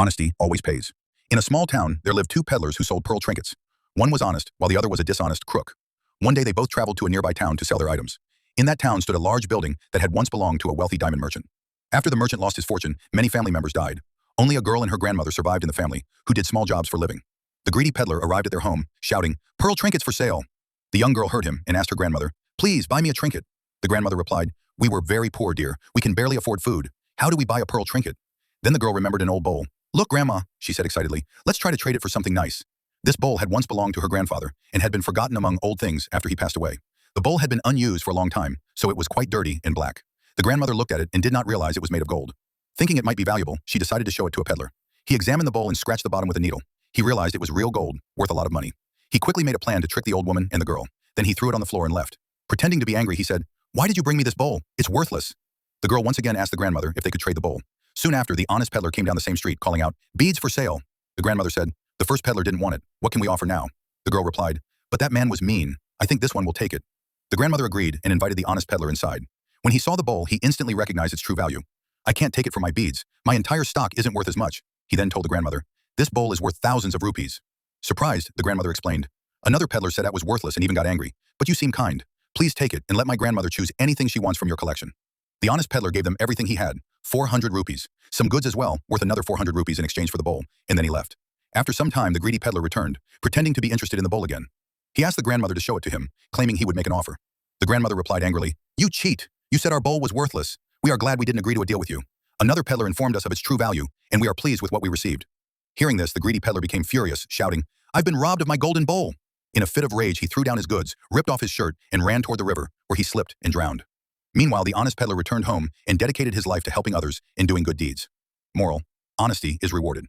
Honesty always pays. In a small town, there lived two peddlers who sold pearl trinkets. One was honest, while the other was a dishonest crook. One day they both traveled to a nearby town to sell their items. In that town stood a large building that had once belonged to a wealthy diamond merchant. After the merchant lost his fortune, many family members died. Only a girl and her grandmother survived in the family, who did small jobs for living. The greedy peddler arrived at their home, shouting, "Pearl trinkets for sale!" The young girl heard him and asked her grandmother, "Please, buy me a trinket." The grandmother replied, "We were very poor, dear. We can barely afford food. How do we buy a pearl trinket?" Then the girl remembered an old bowl. "Look, Grandma," she said excitedly, "let's try to trade it for something nice." This bowl had once belonged to her grandfather and had been forgotten among old things after he passed away. The bowl had been unused for a long time, so it was quite dirty and black. The grandmother looked at it and did not realize it was made of gold. Thinking it might be valuable, she decided to show it to a peddler. He examined the bowl and scratched the bottom with a needle. He realized it was real gold, worth a lot of money. He quickly made a plan to trick the old woman and the girl. Then he threw it on the floor and left. Pretending to be angry, he said, "Why did you bring me this bowl? It's worthless." The girl once again asked the grandmother if they could trade the bowl. Soon after, the honest peddler came down the same street, calling out, "Beads for sale." The grandmother said, "The first peddler didn't want it. What can we offer now?" The girl replied, "But that man was mean. I think this one will take it." The grandmother agreed and invited the honest peddler inside. When he saw the bowl, he instantly recognized its true value. "I can't take it for my beads. My entire stock isn't worth as much." He then told the grandmother, "This bowl is worth thousands of rupees." Surprised, the grandmother explained, "Another peddler said that was worthless and even got angry. But you seem kind. Please take it and let my grandmother choose anything she wants from your collection." The honest peddler gave them everything he had, 400 rupees, some goods as well, worth another 400 rupees in exchange for the bowl, and then he left. After some time, the greedy peddler returned, pretending to be interested in the bowl again. He asked the grandmother to show it to him, claiming he would make an offer. The grandmother replied angrily, "You cheat! You said our bowl was worthless. We are glad we didn't agree to a deal with you. Another peddler informed us of its true value, and we are pleased with what we received." Hearing this, the greedy peddler became furious, shouting, "I've been robbed of my golden bowl!" In a fit of rage, he threw down his goods, ripped off his shirt, and ran toward the river, where he slipped and drowned. Meanwhile, the honest peddler returned home and dedicated his life to helping others and doing good deeds. Moral: honesty is rewarded.